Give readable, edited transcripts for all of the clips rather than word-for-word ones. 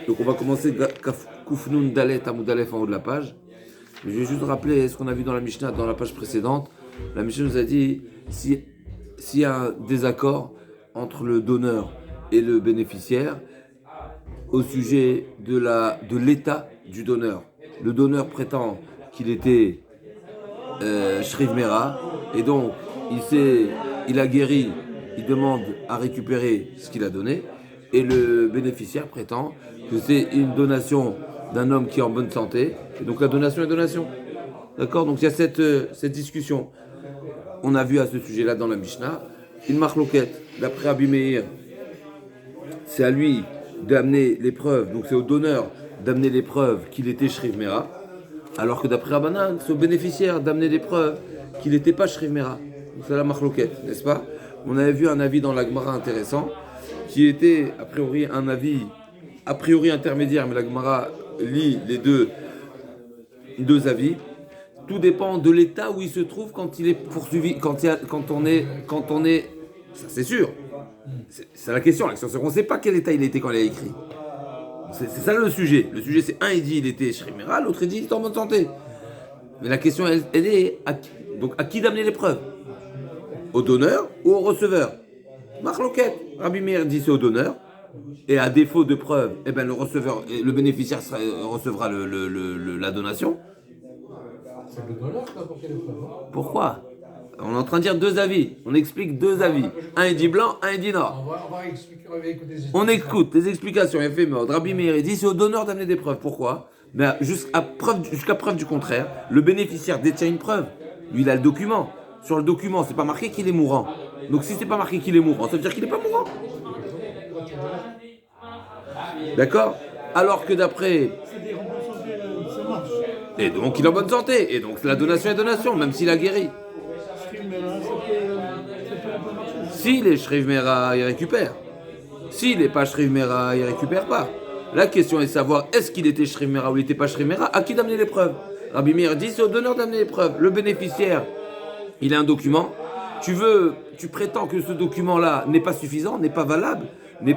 Donc on va commencer Kufnun Dalet Amud Aleph en haut de la page. Je vais juste rappeler ce qu'on a vu dans la Mishnah, dans la page précédente. La Mishnah nous a dit s'il y a un désaccord entre le donneur et le bénéficiaire au sujet de l'état du donneur. Le donneur prétend qu'il était Shriv Mera et donc il a guéri, il demande à récupérer ce qu'il a donné et le bénéficiaire prétend que c'est une donation d'un homme qui est en bonne santé et donc la donation est donation. D'accord? Donc il y a cette discussion. On a vu à ce sujet-là dans la Mishnah une marloquette. D'après Rabbi Meir, c'est à lui d'amener les preuves, donc c'est au donneur d'amener les preuves qu'il était Shriv Mera, alors que d'après Rabbanan, c'est au bénéficiaire d'amener les preuves qu'il n'était pas Shriv Mera. Donc c'est la marloquette, n'est-ce pas? On avait vu un avis dans la Gemara intéressant, qui était a priori un avis a priori intermédiaire, mais la Gemara lit les deux avis. Tout dépend de l'état où il se trouve quand il est poursuivi, quand on est, ça c'est sûr. C'est la question. On ne sait pas quel état il était quand il a écrit. C'est ça le sujet. Le sujet c'est un il dit il était Shriv Mera, l'autre il dit il est en bonne santé. Mais la question elle est à qui d'amener les preuves? Au donneur ou au receveur? Marloquette. Rabbi Meir dit c'est au donneur. Et à défaut de preuves, eh ben le bénéficiaire recevra la donation. C'est le donneur qui a apporté les preuves. Pourquoi? On est en train de dire deux avis. On explique deux avis. Un est dit blanc, un est dit noir. On va expliquer, on va écouter les On écoute les explications. Il fait mode. Rabbi Meir dit c'est au donneur d'amener des preuves. Pourquoi? Mais jusqu'à preuve du contraire, le bénéficiaire détient une preuve. Lui, il a le document. Sur le document, c'est pas marqué qu'il est mourant. Donc si c'est pas marqué qu'il est mourant, ça veut dire qu'il n'est pas mourant. D'accord? Alors que d'après... Et donc il est en bonne santé. Et donc la donation est donation, même s'il a guéri. S'il est Shriv Mera, il récupère. S'il n'est pas Shriv Mera, il récupère pas. La question est de savoir est-ce qu'il était Shriv Mera ou il n'était pas Shriv Mera, à qui d'amener les preuves? Rabbi Meir dit c'est au donneur d'amener les preuves. Le bénéficiaire, il a un document. Tu prétends que ce document-là n'est pas suffisant, n'est pas valable, ne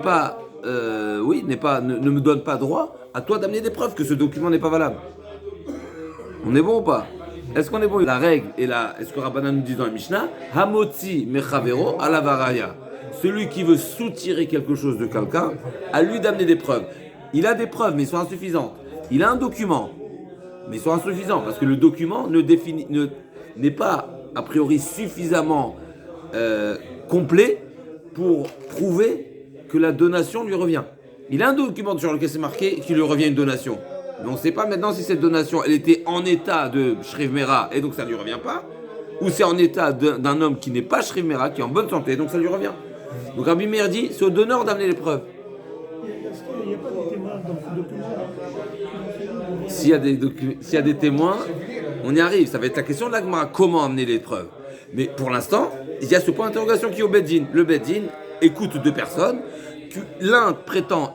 me donne pas droit. À toi d'amener des preuves que ce document n'est pas valable. On est bon ou pas? Est-ce qu'on est bon? La règle est là. Est-ce que Rabbanan nous dit dans la Mishnah Hamotzi mechavero alavaraya. Celui qui veut soutirer quelque chose de quelqu'un, à lui d'amener des preuves. Il a des preuves, mais elles sont insuffisantes. Il a un document, mais ils sont insuffisants parce que le document n'est pas a priori suffisamment complet pour prouver que la donation lui revient. Il a un document sur lequel c'est marqué qu'il lui revient une donation. Mais on ne sait pas maintenant si cette donation elle était en état de Shriv Mera et donc ça ne lui revient pas, ou c'est en état d'un homme qui n'est pas Shriv Mera, qui est en bonne santé, donc ça lui revient. Donc Rabbi Meir dit c'est au donneur d'amener les preuves. Est-ce qu'il n'y a pas de témoins dans ce document? S'il y a des témoins, on y arrive. Ça va être la question de la Gemara, comment amener les preuves. Mais pour l'instant, il y a ce point d'interrogation qui est au Beddin. Le Beddin écoute deux personnes. L'un prétend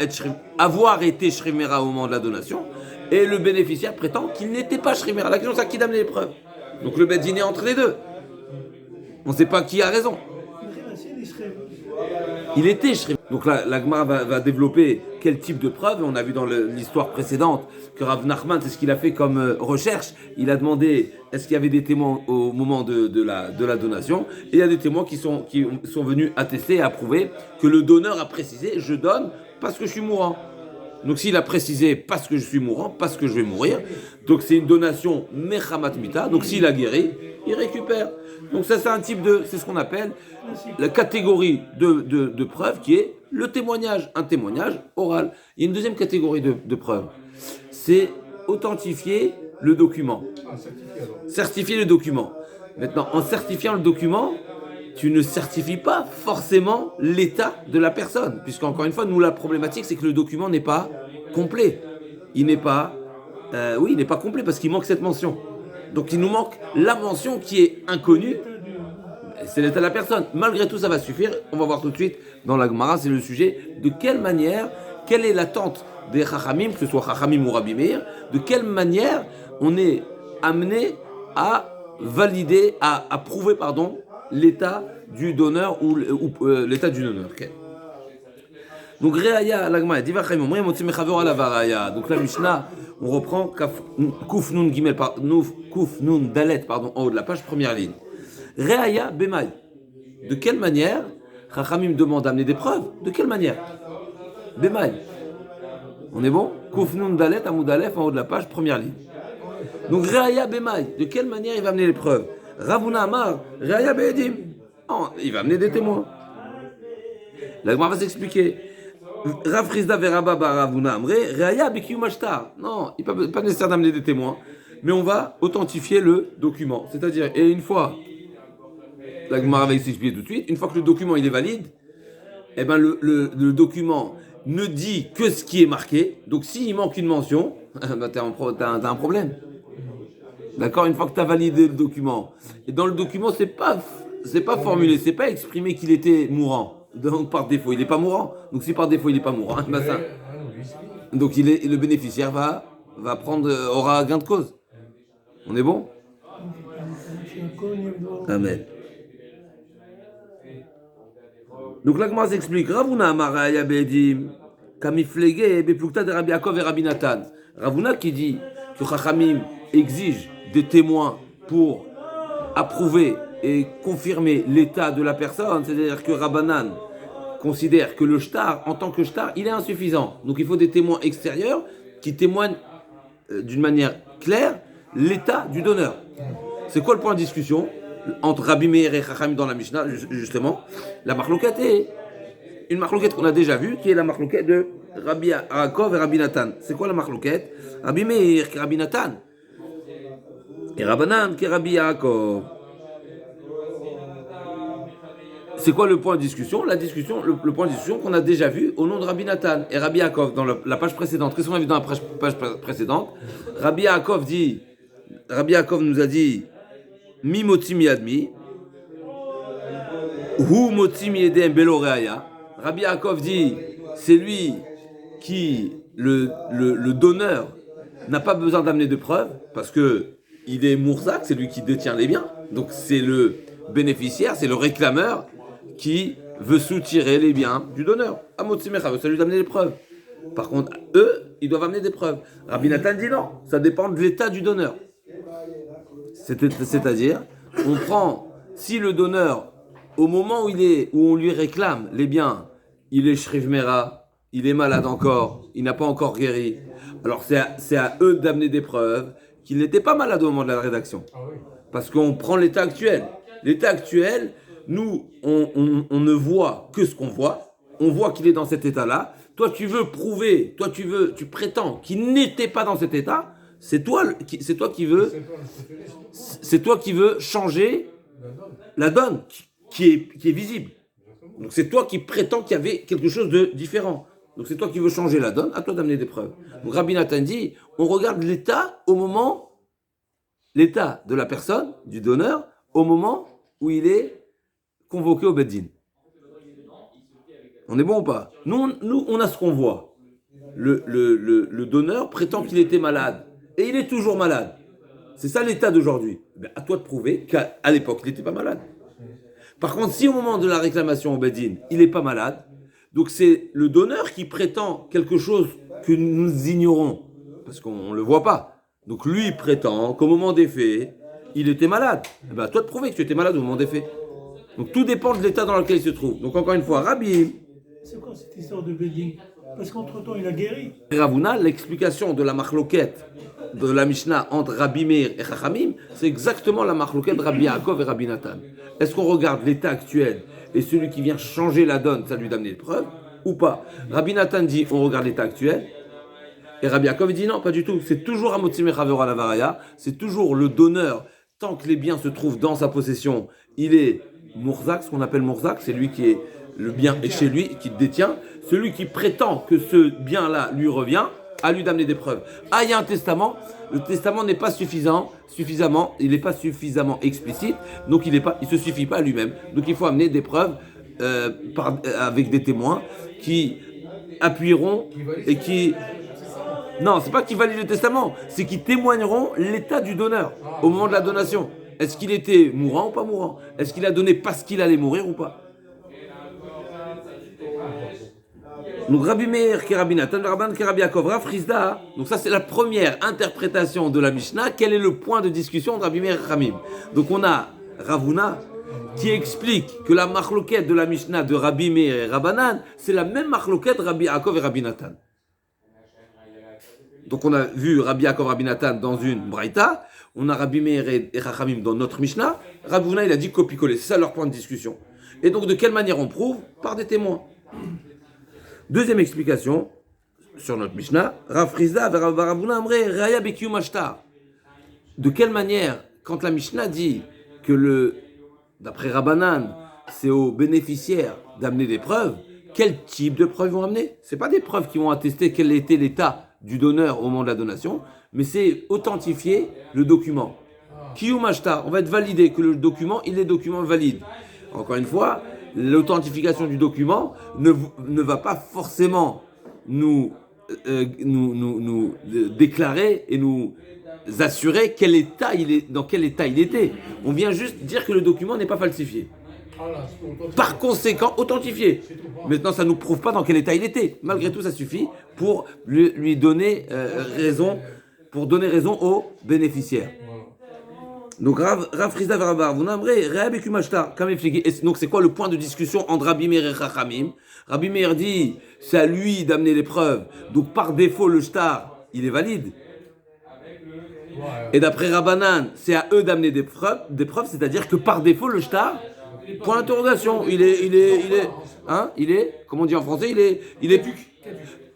avoir été Shriv Mera au moment de la donation, et le bénéficiaire prétend qu'il n'était pas Shriv Mera. La question c'est à qui d'amener les preuves. Donc le Beddin est entre les deux. On ne sait pas qui a raison. Il était Shriv. Donc là, la Gemara va développer quel type de preuve. On a vu dans l'histoire précédente que Rav Nachman, c'est ce qu'il a fait comme recherche. Il a demandé est-ce qu'il y avait des témoins au moment de la donation. Et il y a des témoins qui sont venus attester et approuver que le donneur a précisé je donne parce que je suis mourant. Donc s'il a précisé parce que je suis mourant, parce que je vais mourir, donc c'est une donation mechamat mita. Donc s'il a guéri, il récupère. Donc ça c'est ce qu'on appelle la catégorie de preuve qui est le témoignage, un témoignage oral. Il y a une deuxième catégorie de preuve, c'est authentifier le document, certifier le document. Maintenant, en certifiant le document, tu ne certifies pas forcément l'état de la personne, puisqu'encore une fois, nous la problématique c'est que le document n'est pas complet. Il n'est pas complet parce qu'il manque cette mention. Donc il nous manque la mention qui est inconnue, c'est l'état de la personne. Malgré tout, ça va suffire. On va voir tout de suite dans la Gemara, c'est le sujet. De quelle manière, quelle est l'attente des Chachamim, que ce soit Chachamim ou Rabbi Meir, de quelle manière on est amené à valider, à prouver, l'état du donneur ou l'état du donneur. Okay. Donc Reaya, l'agma, dit Vachim, Omri, Motzi Mechavor ala Varaya. Donc la Mishnah, on reprend Kuf Nun Gimel, Kuf Nun Dalet, pardon, en haut de la page, première ligne. Reaya Bemai. De quelle manière Chachamim demande d'amener des preuves. De quelle manière Bemai. On est bon Kuf Nun Dalet, Amoud Aleph, en haut de la page, première ligne. Donc Reaya Bemai. De quelle manière il va amener les preuves Ravuna Amar, Reaya Be'edim. Oh, il va amener des témoins. La Gemara va s'expliquer. Rav Chizda veraba baravuna amre, Reaya Bekiyum Ashtar. Non, il n'est pas nécessaire d'amener des témoins, mais on va authentifier le document. C'est-à-dire, et une fois, la Gemara va s'expliquer tout de suite, une fois que le document il est valide, eh ben le document ne dit que ce qui est marqué. Donc s'il manque une mention, ben t'as un problème. D'accord, une fois que tu as validé le document, et dans le document, c'est pas formulé, c'est pas exprimé qu'il était mourant. Donc par défaut, il n'est pas mourant. Donc si par défaut, il n'est pas mourant, ben ça, donc le bénéficiaire aura gain de cause. On est bon? Amen. Donc la Gemara s'explique. Ravuna Amara Yabedim Kamiflege Beplukta de Rabbi Yaakov et Rabbi Nathan. Ravuna qui dit que Chachamim exige des témoins pour approuver et confirmer l'état de la personne, c'est-à-dire que Rabbanan considère que le shtar, en tant que shtar, il est insuffisant. Donc il faut des témoins extérieurs qui témoignent d'une manière claire l'état du donneur. C'est quoi le point de discussion entre Rabbi Meir et Chachamim dans la Mishnah, justement? La marloquette est une marloquette qu'on a déjà vue, qui est la marloquette de Rabbi Yaakov et Rabbi Nathan. C'est quoi la marloquette? Rabbi Meir qui est Rabbi Nathan et Rabbanan qui est Rabbi Yaakov. C'est quoi le point de discussion? Le point de discussion qu'on a déjà vu au nom de Rabbi Nathan et Rabbi Yaakov dans la page précédente. Qu'est-ce qu'on a vu dans la page précédente? Rabbi Yaakov nous a dit Mi motzi miadmi, hu motzi miedem belo reaya. Rabbi Yaakov dit c'est lui qui, le donneur, n'a pas besoin d'amener de preuves parce que il est Mourzak, c'est lui qui détient les biens. Donc c'est le bénéficiaire, c'est le réclameur qui veut soutirer les biens du donneur. Amotzi mecha, ça lui d'amener des preuves. Par contre, eux, ils doivent amener des preuves. Rabbi Nathan dit non, ça dépend de l'état du donneur. C'est-à-dire, on prend, si le donneur, au moment où on lui réclame les biens, il est shriv mera, il est malade encore, il n'a pas encore guéri, alors c'est à eux d'amener des preuves qu'il n'était pas malade au moment de la rédaction. Parce qu'on prend l'état actuel. L'état actuel, nous, on ne voit que ce qu'on voit, on voit qu'il est dans cet état-là. Toi, tu veux prouver, tu prétends qu'il n'était pas dans cet état. C'est toi qui veux changer la donne qui est visible. Donc c'est toi qui prétends qu'il y avait quelque chose de différent. Donc c'est toi qui veux changer la donne, à toi d'amener des preuves. Donc Rabbi Nathan dit, on regarde l'état de la personne, du donneur, au moment où il est convoqué au Beddin. On est bon ou pas? Nous, on a ce qu'on voit. Le donneur prétend qu'il était malade. Et il est toujours malade. C'est ça l'état d'aujourd'hui. Ben, à toi de prouver qu'à l'époque, il n'était pas malade. Par contre, si au moment de la réclamation au Beddin, il n'est pas malade, donc c'est le donneur qui prétend quelque chose que nous ignorons, parce qu'on ne le voit pas. Donc lui prétend qu'au moment des faits, il était malade. Ben, à toi de prouver que tu étais malade au moment des faits. Donc tout dépend de l'état dans lequel il se trouve. Donc encore une fois, Rabbi... C'est quoi cette histoire de Beddin? Parce qu'entre-temps, il a guéri. Ravuna, l'explication de la marloquette de la Mishnah entre Rabbi Meir et Chachamim, c'est exactement la marloquette de Rabbi Yaakov et Rabbi Nathan. Est-ce qu'on regarde l'état actuel et celui qui vient changer la donne, ça lui d'amener des preuves ou pas? Rabbi Nathan dit on regarde l'état actuel et Rabbi Yaakov dit non, pas du tout. C'est toujours Amotzi Mechavor la Varaya, c'est toujours le donneur, tant que les biens se trouvent dans sa possession, il est Mourzak, ce qu'on appelle Mourzak, c'est lui qui est le bien est chez lui, qui le détient. Celui qui prétend que ce bien-là lui revient, à lui d'amener des preuves. Ah, il y a un testament. Le testament n'est pas il n'est pas suffisamment explicite, donc il se suffit pas à lui-même. Donc il faut amener des preuves avec des témoins qui appuieront et qui... Non, c'est pas qui valident le testament, c'est qui témoigneront l'état du donneur au moment de la donation. Est-ce qu'il était mourant ou pas mourant? Est-ce qu'il a donné parce qu'il allait mourir ou pas? Donc Rabbi Meir qui Rabbi Natan, Rabban qui Rabbi Yaakov, Rav Chizda. Donc ça c'est la première interprétation de la Mishnah. Quel est le point de discussion de Rabbi Meir et Chamim? Donc on a Ravuna qui explique que la marloquette de la Mishnah de Rabbi Meir et Rabbanan, c'est la même marloquette de Rabbi Yaakov et Rabbi Natan. Donc on a vu Rabbi Yaakov et Rabbi Natan dans une Braïta, on a Rabbi Meir et Chachamim dans notre Mishnah. Ravuna il a dit copier-coller, c'est ça leur point de discussion. Et donc de quelle manière on prouve? Par des témoins. Deuxième explication sur notre Mishnah, Rav Chizda et Ravuna Amre Raya Bekiyum Ashtar. De quelle manière, quand la Mishnah dit que d'après Rabbanan, c'est aux bénéficiaires d'amener des preuves, quel type de preuves ils vont amener? C'est pas des preuves qui vont attester quel était l'état du donneur au moment de la donation, mais c'est authentifier le document. Kiyum Ashtar, on va être validé que le document, il est document valide. Encore une fois, l'authentification du document ne va pas forcément nous déclarer et nous assurer dans quel état il était. On vient juste dire que le document n'est pas falsifié. Par conséquent, authentifié. Maintenant, ça ne nous prouve pas dans quel état il était. Malgré tout, ça suffit pour lui donner raison, pour donner raison aux bénéficiaires. Donc, Rav Chizda Rav Ravuna, donc c'est quoi le point de discussion entre Rabbi Meir et Chachamim? Rabbi Meir dit, c'est à lui d'amener les preuves. Donc, par défaut, le shtar, il est valide. Et d'après Rabbanan, c'est à eux d'amener des preuves, c'est-à-dire que par défaut, le shtar, point d'interrogation, il est, comment on dit en français, il est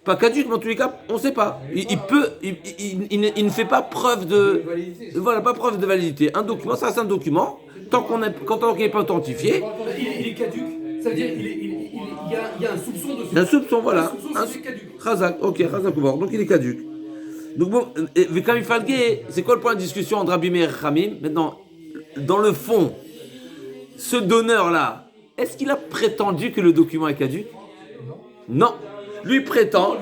pas caduc, mais en tous les cas, on ne sait pas. Il ne fait pas preuve de, voilà, pas preuve de validité. Un document, ça reste un document. Tant qu'il n'est pas authentifié. Il est caduc. Ça veut dire il y a un soupçon dessus. Un soupçon, voilà. Un soupçon, c'est caduc. Razak, ok, Razak Oubor. Donc il est caduc. Donc bon, quand il falguait, c'est quoi le point de discussion entre Rabbi Meir et Chamim? Maintenant, dans le fond, ce donneur-là, est-ce qu'il a prétendu que le document est caduc? Non. Lui prétend,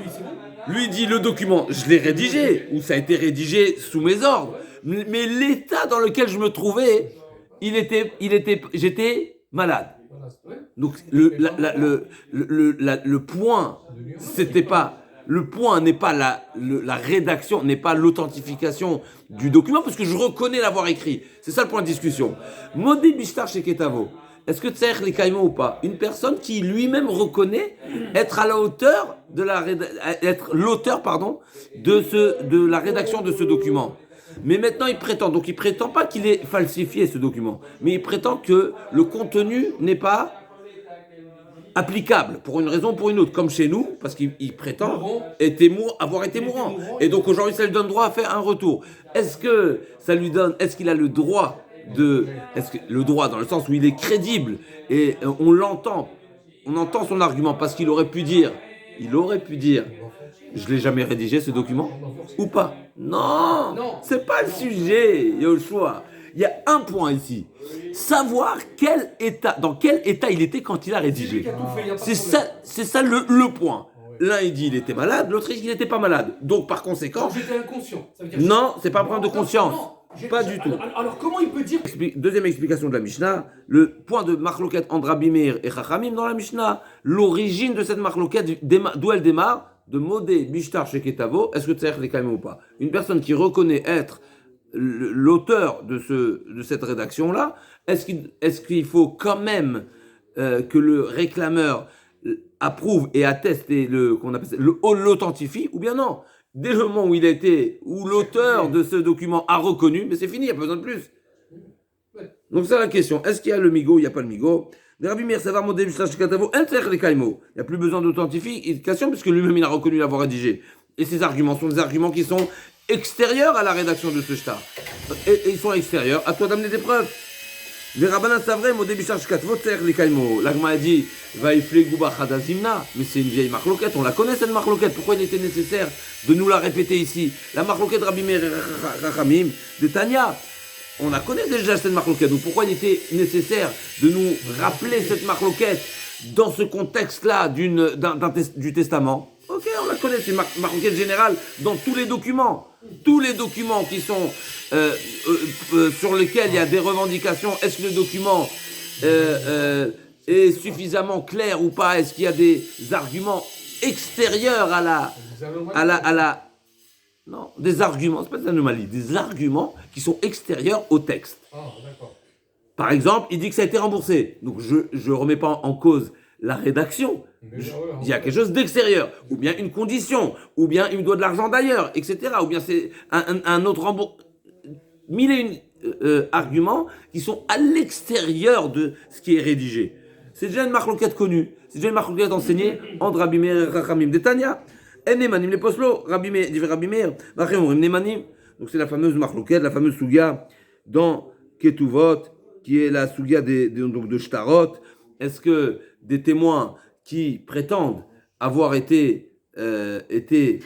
lui dit le document, je l'ai rédigé, ou ça a été rédigé sous mes ordres, mais l'état dans lequel je me trouvais, j'étais malade. Donc le point, c'était pas, le point n'est pas la rédaction, n'est pas l'authentification du document, parce que je reconnais l'avoir écrit. C'est ça le point de discussion. Modi Bishtar chez Ketavo. Est-ce que Tsaïr les Kaïmo ou pas? Une personne qui lui-même reconnaît être à la hauteur être l'auteur, de la rédaction de ce document. Mais maintenant il prétend pas qu'il ait falsifié ce document, mais il prétend que le contenu n'est pas applicable pour une raison ou pour une autre, comme chez nous, parce qu'il prétend avoir été mourant. Et donc aujourd'hui ça lui donne droit à faire un retour. Est-ce qu'il a le droit le droit dans le sens où il est crédible et on entend son argument parce qu'il aurait pu dire, je l'ai jamais rédigé ce document ou pas? Non, c'est pas le sujet, Yoshua. Il y a un point ici, savoir dans quel état il était quand il a rédigé. C'est ça le point. L'un il dit il était malade, l'autre il dit qu'il n'était pas malade. Donc par conséquent, j'étais inconscient. Ça veut dire non, c'est pas un problème de conscience. Pas du tout. Alors comment il peut dire... Deuxième explication de la Mishnah, le point de marloquette entre Rabbi Meir et Chachamim dans la Mishnah, l'origine de cette marloquette, d'où elle démarre, de Modé Bishtar chez Ketavo, est-ce que Tsaïr les Kaïm ou pas? Une personne qui reconnaît être l'auteur de cette rédaction-là, est-ce qu'il faut quand même que le réclameur approuve et atteste l'authentifie, ou bien non? Dès le moment où l'auteur de ce document a reconnu, mais c'est fini, il n'y a pas besoin de plus. Donc c'est la question, est-ce qu'il y a le migo, il n'y a pas le migo? Rabbi Meir, ça va modé Bishtar chez Ketavo, il n'y a plus besoin d'authentification, puisque lui-même il a reconnu l'avoir rédigé. Et ces arguments sont des arguments qui sont extérieurs à la rédaction de ce shtar. Et ils sont extérieurs, à toi d'amener des preuves. Les rabbins savraient, modé Bishtar chez Ketavo, les kaimo. L'agma a dit, va ifle gouba chadazimna, mais c'est une vieille marloquette, on la connaît cette marloquette, pourquoi il était nécessaire de nous la répéter ici? La marloquette Rabbi Meir et Chachamim de Tanya, on la connaît déjà cette marloquette, donc pourquoi il était nécessaire de nous rappeler cette marloquette dans ce contexte-là du testament? Ok, on la connaît, c'est une marloquette générale dans tous les documents. Tous les documents qui sont sur lesquels il y a des revendications, est-ce que le document est suffisamment clair ou pas? Est-ce qu'il y a des arguments extérieures non, des arguments, c'est pas des anomalies, des arguments qui sont extérieurs au texte. Ah, d'accord. Par exemple, il dit que ça a été remboursé. Donc, je ne remets pas en cause la rédaction. Il y a quelque chose d'extérieur. Ou bien une condition. Ou bien il me doit de l'argent d'ailleurs, etc. Ou bien c'est un autre remboursement. Mille et une arguments qui sont à l'extérieur de ce qui est rédigé. C'est déjà une marloquette connue. C'est déjà une marloquette enseignée entre Rabbi Meir et Chachamim. Détania. En nemanim les poslo. Rabbi Meir, dit Rabbi Meir. Nemanim. Donc c'est la fameuse marloquette, la fameuse souga dans Ketuvot, qui est la souga de Shtarot. Est-ce que des témoins qui prétendent avoir été des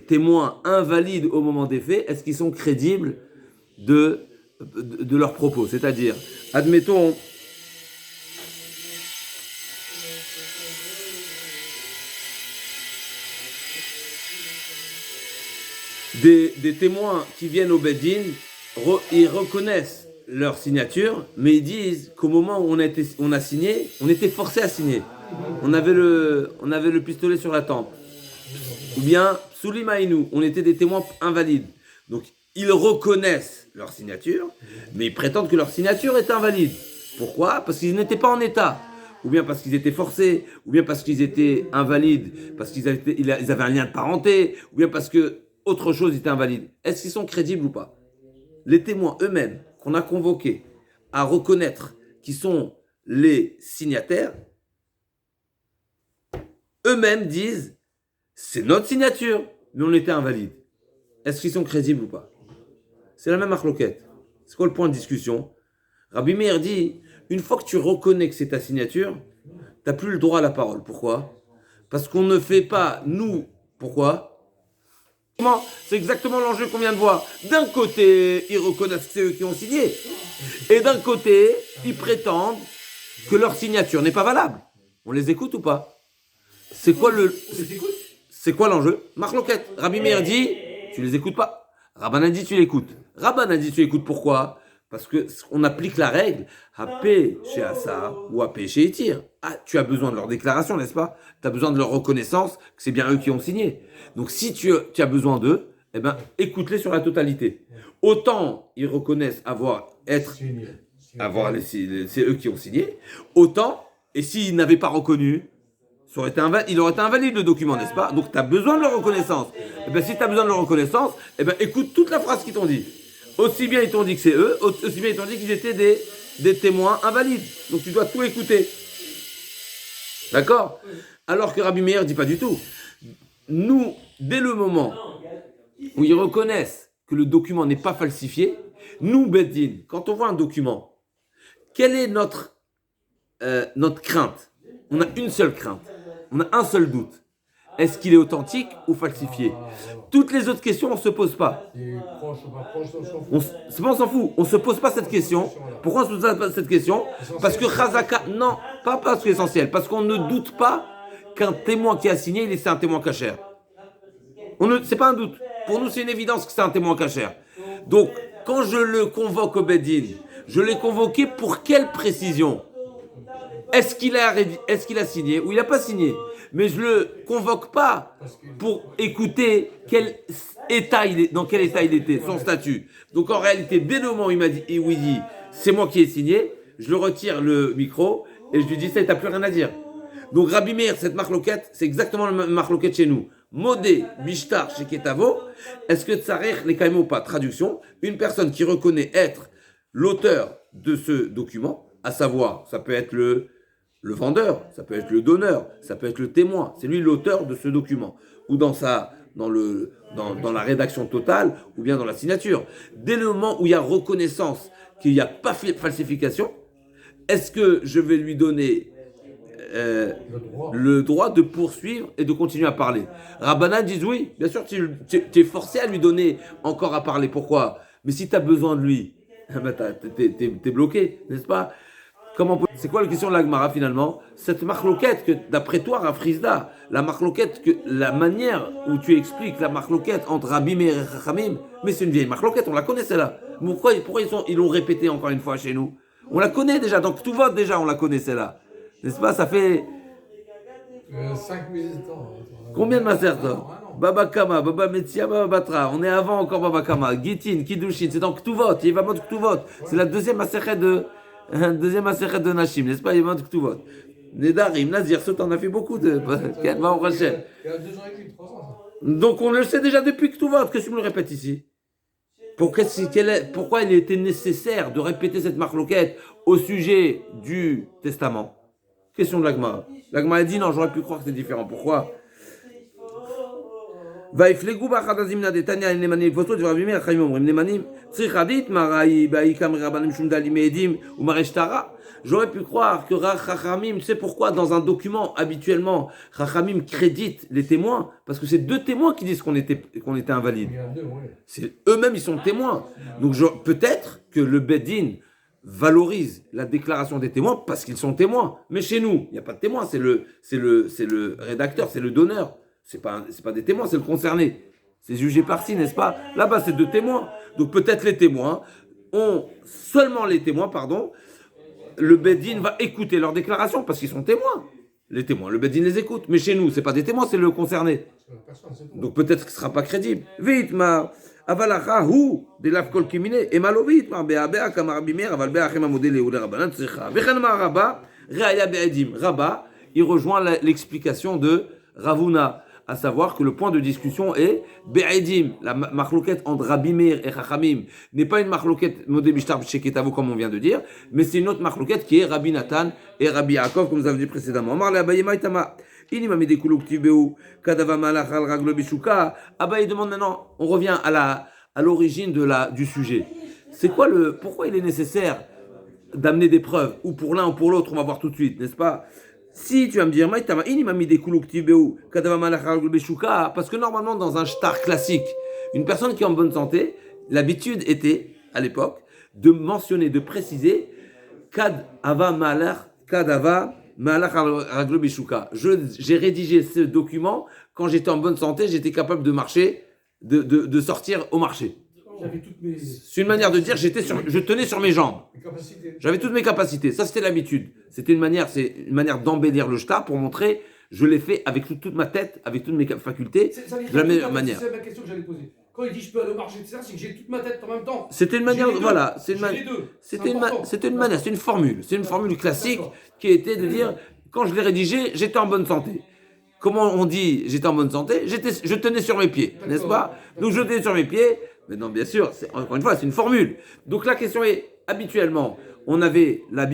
témoins invalides au moment des faits, est-ce qu'ils sont crédibles de leurs propos? C'est-à-dire, admettons, des témoins qui viennent au Beddin, ils reconnaissent leur signature, mais ils disent qu'au moment où on a signé, on était forcé à signer. On avait le pistolet sur la tempe. Ou bien, Soulimaïnou, on était des témoins invalides. Donc, ils reconnaissent leur signature, mais ils prétendent que leur signature est invalide. Pourquoi? Parce qu'ils n'étaient pas en état. Ou bien parce qu'ils étaient forcés, ou bien parce qu'ils étaient invalides, parce qu'ils avaient un lien de parenté, ou bien parce que autre chose était invalide. Est-ce qu'ils sont crédibles ou pas? Les témoins eux-mêmes qu'on a convoqués à reconnaître qui sont les signataires, eux-mêmes disent c'est notre signature, mais on était invalide. Est-ce qu'ils sont crédibles ou pas? C'est la même marloquette. C'est quoi le point de discussion? Rabbi Meir dit une fois que tu reconnais que c'est ta signature, tu n'as plus le droit à la parole. Pourquoi? Parce qu'on ne fait pas, nous, pourquoi? C'est exactement l'enjeu qu'on vient de voir. D'un côté, ils reconnaissent que c'est eux qui ont signé. Et d'un côté, ils prétendent que leur signature n'est pas valable. On les écoute ou pas? C'est quoi l'enjeu? Marloquette. Rabbi Meir dit, tu les écoutes pas. Rabban a dit, tu l'écoutes. Rabban a dit, tu l'écoutes. Pourquoi? Parce qu'on applique la règle à P chez Assa ou à P chez Etir. Ah, tu as besoin de leur déclaration, n'est-ce pas? Tu as besoin de leur reconnaissance que c'est bien eux qui ont signé. Donc si tu as besoin d'eux, eh ben, écoute-les sur la totalité. Autant ils reconnaissent c'est eux qui ont signé, autant, et s'ils n'avaient pas reconnu, il aurait été invalide le document, n'est-ce pas? Donc tu as besoin de leur reconnaissance. Eh ben, si tu as besoin de leur reconnaissance, eh ben, écoute toute la phrase qu'ils t'ont dit. Aussi bien ils t'ont dit que c'est eux, aussi bien ils t'ont dit qu'ils étaient des témoins invalides. Donc tu dois tout écouter. D'accord? Alors que Rabbi Meir dit pas du tout. Nous, dès le moment où ils reconnaissent que le document n'est pas falsifié, nous, Beddin, quand on voit un document, quelle est notre crainte? On a une seule crainte, on a un seul doute. Est-ce qu'il est authentique ou falsifié? Toutes les autres questions, on ne se pose pas. On s'en fout. On ne se pose pas cette question. Pourquoi on ne se pose pas cette question? Parce que Chazaka, non, pas parce que c'est essentiel. Parce qu'on ne doute pas qu'un témoin qui a signé, c'est un témoin cachère. C'est pas un doute. Pour nous, c'est une évidence que c'est un témoin cachère. Donc, quand je le convoque au Beddin, je l'ai convoqué pour quelle précision? Est-ce qu'il a signé ou il n'a pas signé? Mais je le convoque pas pour écouter dans quel état il était, son statut. Donc en réalité, dès le moment où il dit c'est moi qui ai signé, je le retire le micro et je lui dis ça, t'as plus rien à dire. Donc Rabbi Meir, cette marloquette, c'est exactement la même marloquette chez nous. Modé, Bishtar, chez Ketavo, est-ce que Tsarech les kaimo ou pas? Traduction, une personne qui reconnaît être l'auteur de ce document, à savoir, ça peut être le vendeur, ça peut être le donneur, ça peut être le témoin. C'est lui l'auteur de ce document. Ou dans la rédaction totale, ou bien dans la signature. Dès le moment où il y a reconnaissance qu'il n'y a pas falsification, est-ce que je vais lui donner le droit de poursuivre et de continuer à parler? Rabbanan disent oui, bien sûr, tu es forcé à lui donner encore à parler. Pourquoi? Mais si tu as besoin de lui, t'es bloqué, n'est-ce pas? C'est quoi la question de l'Agmara finalement? Cette marloquette que, d'après toi, Rafrizda, la manière où tu expliques la marloquette entre Rabbi Meir et Chachamim, mais c'est une vieille marloquette, on la connaît celle-là. Pourquoi ils l'ont répété encore une fois chez nous? On la connaît déjà, donc tout vote déjà, on la connaît celle-là. N'est-ce pas? Ça fait 5 militants. Combien de Masertov? Baba Kama, Baba Metzia, Baba Batra. On est avant encore Baba Kama. Gitin, Kiddushin, c'est dans Ktuvot. Yevamot Ktuvot. C'est la deuxième Masechet de Nashim, n'est-ce pas? Yevamot Ktuvot. Nedarim, Nazir, Sot, on a fait beaucoup de. Quel va au Rachel. Il y a 2 ans et demi, 3 ans. Donc on le sait déjà depuis Ktuvot. Qu'est-ce que tu me le répètes ici? Pourquoi il était nécessaire de répéter cette marloquette au sujet du testament? Question de l'Agma. L'Agma a dit non, j'aurais pu croire que c'est différent. Pourquoi? J'aurais pu croire que Chachamim, tu sais pourquoi dans un document, habituellement, Chachamim crédite les témoins, parce que c'est 2 témoins qui disent qu'on était invalide. Il y en a 2, oui. C'est eux-mêmes, ils sont témoins. Donc peut-être que le Beddin valorise la déclaration des témoins parce qu'ils sont témoins. Mais chez nous, il n'y a pas de témoin, c'est le rédacteur, c'est le donneur. C'est pas des témoins, c'est le concerné. C'est jugé par-ci, n'est-ce pas? Là-bas, c'est 2 témoins. Donc peut-être seulement les témoins, le Beddin va écouter leur déclaration parce qu'ils sont témoins. Les témoins, le Beddin les écoute. Mais chez nous, c'est pas des témoins, c'est le concerné. Donc peut-être que ce sera pas crédible. Vite, avalacha hu de l'afkol kimine et malovit be'abea kamar bimer aval be'achem amodele ou le rabanan tzricha. Vechen ma Rabba re'aya be'edim. Rabba, il rejoint l'explication de Ravuna, à savoir que le point de discussion est be'edim. La marloquette entre Rabbi Meir et Chachamim n'est pas une marloquette modé bishtar sheketavo comme on vient de dire, mais c'est une autre marloquette qui est Rabbi Nathan et Rabbi Yaakov comme nous avons dit précédemment. Amar le Abaye maïtama. Abaye demande maintenant, on revient à l'origine du sujet. Pourquoi il est nécessaire d'amener des preuves, ou pour l'un ou pour l'autre, on va voir tout de suite, n'est-ce pas? Si tu vas me dire, parce que normalement dans un shtar classique, une personne qui est en bonne santé, l'habitude était, à l'époque, de mentionner, de préciser, kad ava malach, kad ava j'ai rédigé ce document quand j'étais en bonne santé, j'étais capable de marcher, de sortir au marché. C'est une manière de dire, je tenais sur mes jambes. J'avais toutes mes capacités. Ça, c'était l'habitude. C'est une manière d'embellir le shtar pour montrer, je l'ai fait avec toute ma tête, avec toutes mes facultés, de la meilleure manière. C'est la question que j'allais poser. Quand il dit je peux aller au marché, c'est que j'ai toute ma tête en même temps. C'était une manière, voilà, c'était une formule. C'est une formule classique qui était de dire, quand je l'ai rédigé, j'étais en bonne santé. Comment on dit j'étais en bonne santé? Je tenais sur mes pieds, n'est-ce pas? Donc je tenais sur mes pieds. Mais non, bien sûr, encore une fois, c'est une formule. Donc la question est, habituellement, on avait la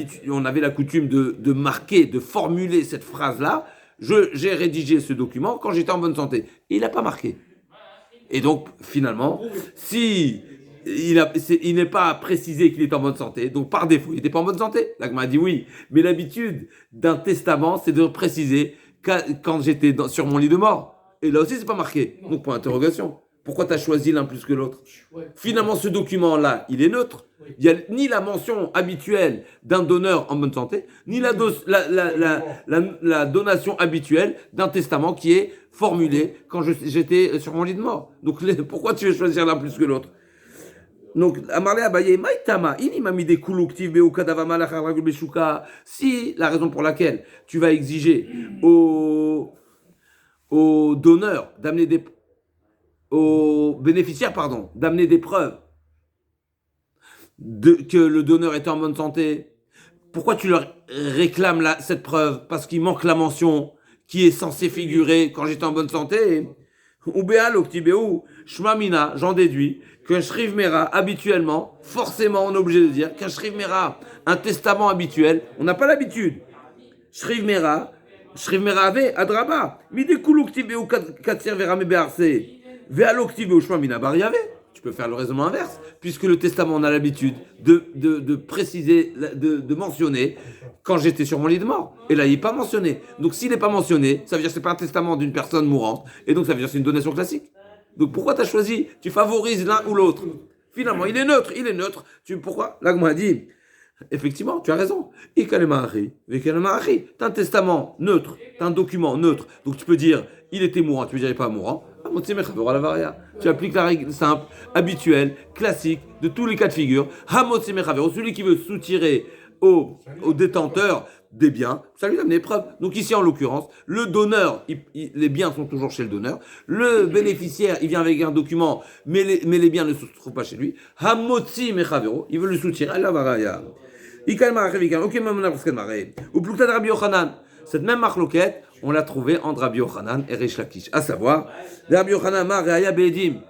coutume de marquer, de formuler cette phrase-là. J'ai rédigé ce document quand j'étais en bonne santé. Et il n'a pas marqué. Et donc, finalement, si il n'est pas précisé qu'il est en bonne santé, donc par défaut, il n'était pas en bonne santé. L'Agma a dit oui. Mais l'habitude d'un testament, c'est de préciser quand j'étais sur mon lit de mort. Et là aussi, c'est pas marqué. Donc, point d'interrogation. Pourquoi tu as choisi l'un plus que l'autre? Finalement, ce document-là, il est neutre. Il n'y a ni la mention habituelle d'un donneur en bonne santé, ni la donation habituelle d'un testament qui est formulé quand j'étais sur mon lit de mort. Donc, pourquoi tu veux choisir l'un plus que l'autre? Donc, Amarle Abaye, Maïtama, Inimamide Kuluktiv Beukadava Malachar Beshuka. Si la raison pour laquelle tu vas exiger au donneur d'amener aux bénéficiaires, d'amener des preuves que le donneur était en bonne santé, pourquoi tu leur réclames cette preuve? Parce qu'il manque la mention qui est censée figurer quand j'étais en bonne santé. Shmamina, j'en déduis qu'un shriv mera habituellement, forcément on est obligé de dire qu'un shriv mera, un testament habituel, on n'a pas l'habitude. Shriv mera ave adraba, midekulu ktibeu katsir verame bearse. Tu peux faire le raisonnement inverse, puisque le testament, on a l'habitude de préciser, de mentionner quand j'étais sur mon lit de mort. Et là, il n'est pas mentionné. Donc, s'il n'est pas mentionné, ça veut dire que ce n'est pas un testament d'une personne mourante. Et donc, ça veut dire que c'est une donation classique. Donc, pourquoi tu as choisi? Tu favorises l'un ou l'autre. Finalement, il est neutre. Pourquoi? L'Agma a dit, effectivement, tu as raison. T'as un testament neutre, t'as un document neutre. Donc, tu peux dire, il était mourant, tu peux dire, il n'est pas mourant. Tu appliques la règle simple, habituelle, classique, de tous les cas de figure. Celui qui veut soutirer au détenteur des biens, ça lui donne des preuves. Donc ici, en l'occurrence, le donneur, les biens sont toujours chez le donneur. Le bénéficiaire, il vient avec un document, mais les biens ne se trouvent pas chez lui. Hamotzi mechavero, il veut le soutirer. Allah varaya. Cette même marloquette, on l'a trouvée entre Rabbi Yochanan et Reish Lakish. À savoir, Rabbi Yochanan ma reaya be'edim.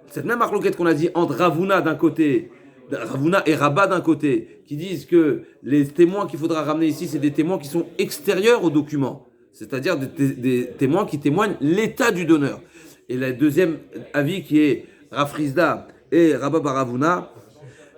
Cette même marloquette qu'on a dit entre Ravuna d'un côté, Ravuna et Rabba d'un côté, qui disent que les témoins qu'il faudra ramener ici, c'est des témoins qui sont extérieurs au document, c'est-à-dire des témoins qui témoignent l'état du donneur. Et le deuxième avis qui est Rafrizda et Rabba Baravuna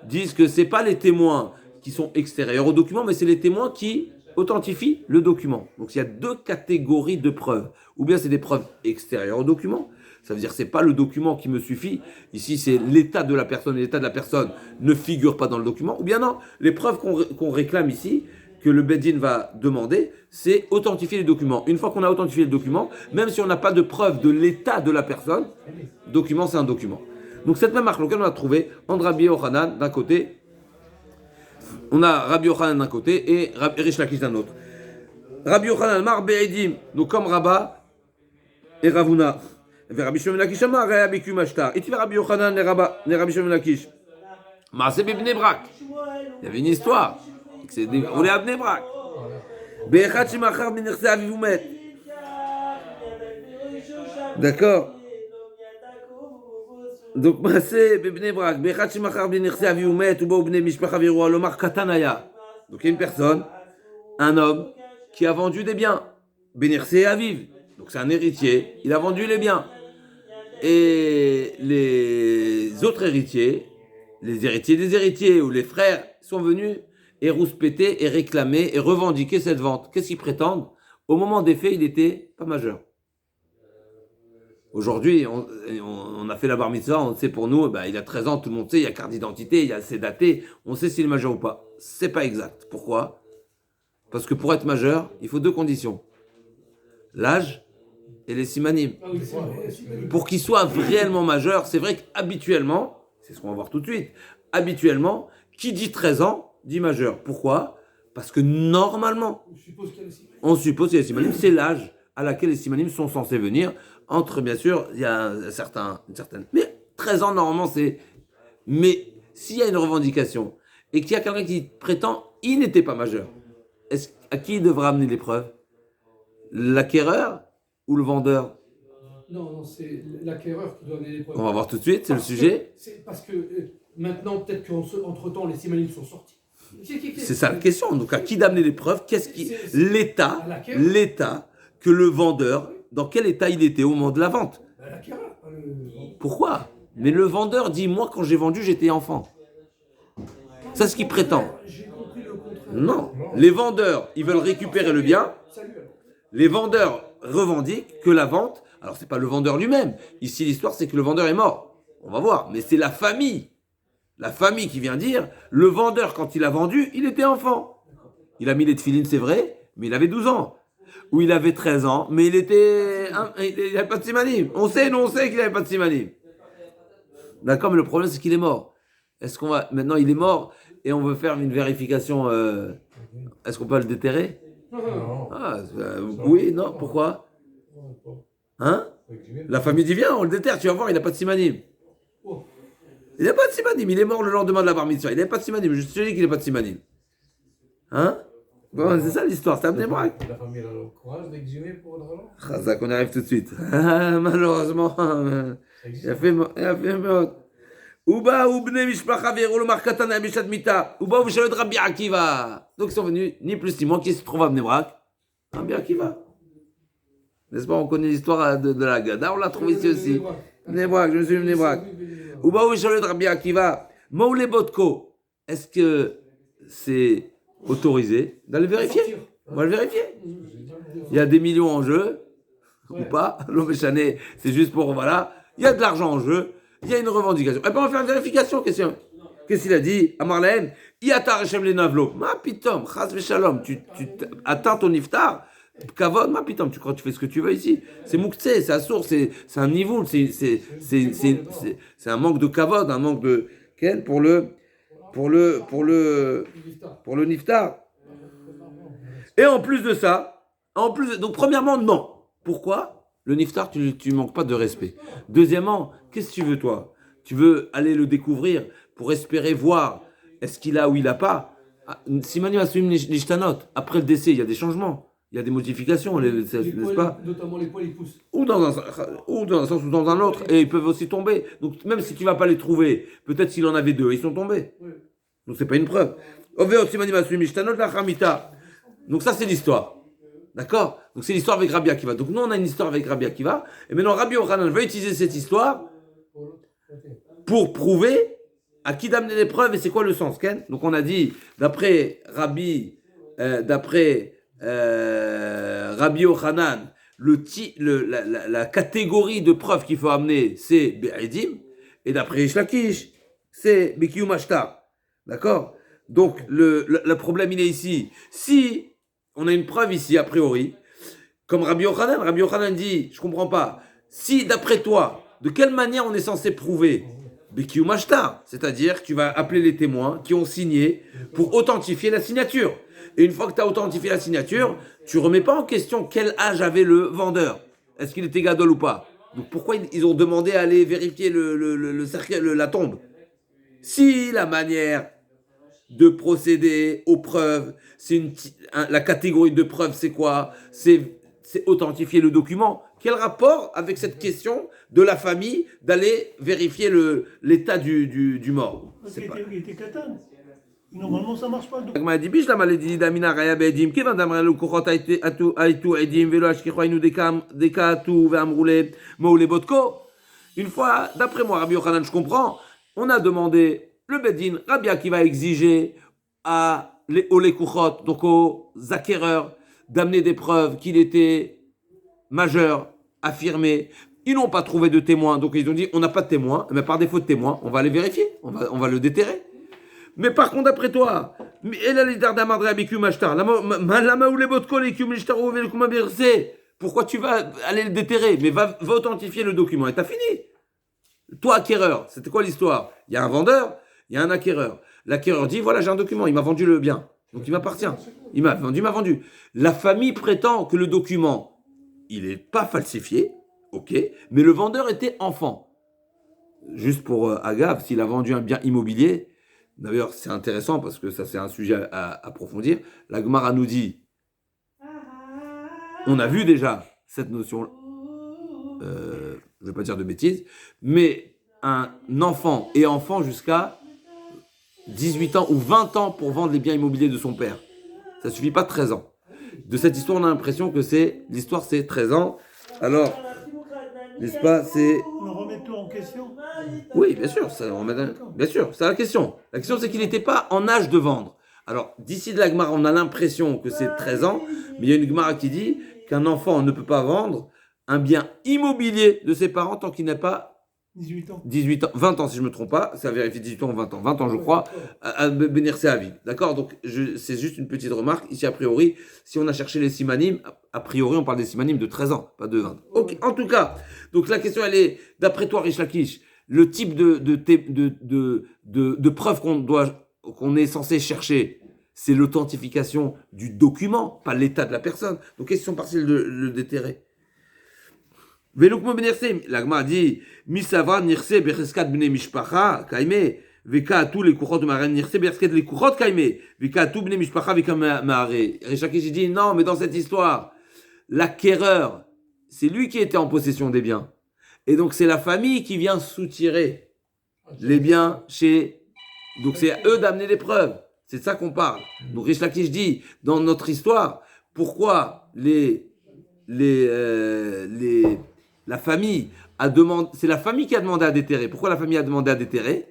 disent que c'est pas les témoins qui sont extérieurs au document, mais c'est les témoins qui authentifient le document. Donc il y a deux catégories de preuves. Ou bien c'est des preuves extérieures au document, ça veut dire que c'est pas le document qui me suffit. Ici, c'est l'état de la personne, et l'état de la personne ne figure pas dans le document. Ou bien non, les preuves qu'on réclame ici, que le Bedin va demander, c'est authentifier les documents. Une fois qu'on a authentifié le document, même si on n'a pas de preuve de l'état de la personne, document, c'est un document. Donc cette même marque locale, on a trouvé entre Rabbi Yochanan d'un côté, on a Rabbi Yochanan d'un côté et Reish Lakish d'un autre. Rabbi Yochanan mar be'edim, donc comme Rabba et Ravuna. Rabbi Shimon Lakish amar re'aya bekum ashtar. Et tu vas Rabbi Yochanan et Rabbi Shimon Lakish. Maaseh b'Bnei Brak. Il y avait une histoire. C'est roulé à Bnei Brak. Be'echad shemachar b'nechsei aviv umet. D'accord. Donc Maaseh b'Bnei Brak. Be'echad shemachar b'nechsei aviv umet uba u'bnei mishpacha v'yiru alomar katanaya. Donc il y a une personne, un homme, qui a vendu des biens. B'nechsei aviv. Donc c'est un héritier. Il a vendu les biens. Et les autres héritiers, les héritiers des héritiers ou les frères sont venus et rouspéter et réclamer et revendiquer cette vente. Qu'est-ce qu'ils prétendent? Au moment des faits, il n'était pas majeur. Aujourd'hui, on a fait la bar mitzvah, on sait pour nous, il a 13 ans, tout le monde sait, il y a carte d'identité, il y a c'est daté, on sait s'il est majeur ou pas. C'est pas exact. Pourquoi? Parce que pour être majeur, il faut deux conditions. L'âge et les simanim. Pour qu'il soit réellement majeur, c'est vrai qu'habituellement, c'est ce qu'on va voir tout de suite, habituellement, qui dit 13 ans, dit majeur. Pourquoi? Parce que normalement, on suppose qu'il y a les simanim, c'est l'âge à laquelle les simanim sont censés venir. Entre, bien sûr, il y a une certaine... Mais 13 ans, normalement, c'est... Mais s'il y a une revendication et qu'il y a quelqu'un qui prétend il n'était pas majeur, à qui il devra amener les preuves? L'acquéreur ou le vendeur? Non, c'est l'acquéreur qui doit amener les preuves. On va voir tout de suite, c'est le sujet. C'est parce que maintenant, peut-être qu'entre-temps, les simanim sont sortis. C'est ça la question. Donc, à qui d'amener les preuves? L'état que le vendeur, dans quel état il était au moment de la vente? L'acquéreur. Pourquoi? Mais le vendeur dit, moi, quand j'ai vendu, j'étais enfant. C'est ce qu'il prétend. J'ai compris le contraire. Non. Les vendeurs, ils veulent récupérer le bien. Les vendeurs revendiquent que la vente, alors c'est pas le vendeur lui-même. Ici, l'histoire, c'est que le vendeur est mort. On va voir. Mais c'est la famille. La famille qui vient dire, le vendeur, quand il a vendu, il était enfant. Il a mis les tefilines, c'est vrai, mais il avait 12 ans. Ou il avait 13 ans, mais il n'avait pas de simanim. On sait qu'il n'avait pas de simanim. D'accord, mais le problème, c'est qu'il est mort. Maintenant, il est mort, et on veut faire une vérification, est-ce qu'on peut le déterrer? Oui, non, pourquoi? Hein? La famille dit, viens, on le déterre, tu vas voir, il n'a pas de simanim. Il n'a pas de simanim, il est mort le lendemain de la bar mitzvah. Il n'a pas de simanim, je te dis qu'il n'a pas de simanim. Hein? Bon, c'est ça l'histoire, c'est Bnei Brak. La famille a le courage d'exhumer pour l'argent. Chazak, on arrive tout de suite. Malheureusement, il a fait mort. Uba ou Bnei Mishpacha v'yiru lomar katana bishat mita. Uba ou Shalot Rabbi Akiva. Donc ils sont venus, ni plus ni moins, qui se trouve à Bnei Brak? Rabbi Akiva. N'est-ce pas, on connaît l'histoire de la Gada, on l'a trouvé ici aussi. Bnei Brak, je me suis Bnei Brak. Uba ou Shalot Rabbi Akiva. Moule Botko. Est-ce que c'est autorisé d'aller vérifier? On va le vérifier. Il y a des millions en jeu, ou pas. L'Omeshane, c'est juste pour, voilà. Il y a de l'argent en jeu. Il y a une revendication. Et puis on va faire une vérification. Qu'est-ce qu'il a dit? Amarlahem, Iatar Hashem le Navlo. Ma pitom, chas v'shalom. Tu atteins ton iftar. Kavod, ma pitom. Tu crois que tu fais ce que tu veux ici? C'est mouktsé, c'est assour, c'est un niveau. C'est un manque de kavod, un manque de. Quel? Pour le niftar. Et en plus de ça, donc premièrement, non. Pourquoi? Le niftar, tu manques pas de respect. Deuxièmement, qu'est-ce que tu veux toi? Tu veux aller le découvrir pour espérer voir est-ce qu'il a ou il a pas. Simani Asumim Nishtanot. Après le décès, il y a des changements, il y a des modifications, n'est-ce pas? Notamment les poils, ils poussent. Ou dans un sens ou dans un autre, et ils peuvent aussi tomber. Donc même si tu vas pas les trouver, peut-être s'il en avait deux, ils sont tombés. Donc c'est pas une preuve. Donc ça c'est l'histoire. D'accord? Donc c'est l'histoire avec Rabbi Akiva. Donc nous on a une histoire avec Rabbi Akiva, et maintenant Rabbi Yochanan va utiliser cette histoire pour prouver à qui d'amener les preuves et c'est quoi le sens, Ken? Donc on a dit, d'après Rabbi Yochanan, la catégorie de preuves qu'il faut amener, c'est Be'edim, et d'après Rish Lakish, c'est Bekiyum Ashtar. D'accord? Donc le problème il est ici. Si on a une preuve ici, a priori, comme Rabbi Yochanan dit, je comprends pas, si d'après toi, de quelle manière on est censé prouver Bekiyum Ashtar, c'est-à-dire que tu vas appeler les témoins qui ont signé pour authentifier la signature. Et une fois que tu as authentifié la signature, tu remets pas en question quel âge avait le vendeur. Est-ce qu'il était gadol ou pas? Donc pourquoi ils ont demandé à aller vérifier le cercueil, la tombe? Si la manière de procéder aux preuves, la catégorie de preuves, c'est quoi? C'est authentifier le document. Quel rapport avec cette question de la famille d'aller vérifier l'état du mort? Parce qu'il était catan. Normalement, ça marche pas. הגמרא דיביש למה לדידה מן הראיה בעדים, כיוון דאמר אלו כוחות הייתו עדים ולא השכיחו היינו דקאתו ואמרו למהו לבודקו. Une fois, d'après moi, Rabbi Yochanan, je comprends, on a demandé, le Bedin, Rabbi Akiva a exigé aux lekouchot, donc aux acquéreurs, d'amener des preuves qu'il était majeur, affirmé. Ils n'ont pas trouvé de témoin, donc ils ont dit, on n'a pas de témoin, mais par défaut de témoin, on va aller vérifier, on va le déterrer. Mais par contre, d'après toi, pourquoi tu vas aller le déterrer? Mais va authentifier le document et t'as fini. Toi, acquéreur, c'était quoi l'histoire? Il y a un vendeur, il y a un acquéreur. L'acquéreur dit, voilà, j'ai un document, il m'a vendu le bien, donc il m'appartient. Il m'a vendu. La famille prétend que le document, il n'est pas falsifié, ok, mais le vendeur était enfant. Juste pour Agave, s'il a vendu un bien immobilier, d'ailleurs, c'est intéressant parce que ça, c'est un sujet à approfondir. La Gemara nous dit, on a vu déjà cette notion, je ne vais pas dire de bêtises, mais un enfant est enfant jusqu'à 18 ans ou 20 ans pour vendre les biens immobiliers de son père. Ça ne suffit pas 13 ans. De cette histoire, on a l'impression que l'histoire, c'est 13 ans. Alors, n'est-ce pas, c'est... On remet tout en question. Oui, bien sûr, bien sûr, c'est la question. La question, c'est qu'il n'était pas en âge de vendre. Alors, d'ici de la Gemara, on a l'impression que c'est 13 ans, mais il y a une Gemara qui dit qu'un enfant ne peut pas vendre un bien immobilier de ses parents tant qu'il n'a pas 18 ans, 20 ans si je ne me trompe pas, ça vérifie 18 ans ou 20 ans. 20 ans, je crois, à bénir ses avis. D'accord? Donc, c'est juste une petite remarque. Ici, a priori, si on a cherché les simanim, a priori, on parle des simanim de 13 ans, pas de 20. Ok, en tout cas, donc la question, elle est, d'après toi, Rish Lakish, le type de preuve qu'on est censé chercher, c'est l'authentification du document, pas l'état de la personne. Donc, question partielle de le déterrer. Velukmo benerse, l'agma dit, misavra nirse becheskat bnei mishpacha, kaime, vekatu les kuchot maren nirse becheskat les kuchot kaime, vekatu bnei mishpacha vekamare. Rish Lakish dit, non, mais dans cette histoire, l'acquéreur, c'est lui qui était en possession des biens. Et donc, c'est la famille qui vient soutirer les biens chez... Donc, c'est à eux d'amener les preuves. C'est de ça qu'on parle. Donc, Rish Lakish dit, dans notre histoire, pourquoi la famille a demandé... C'est la famille qui a demandé à déterrer. Pourquoi la famille a demandé à déterrer?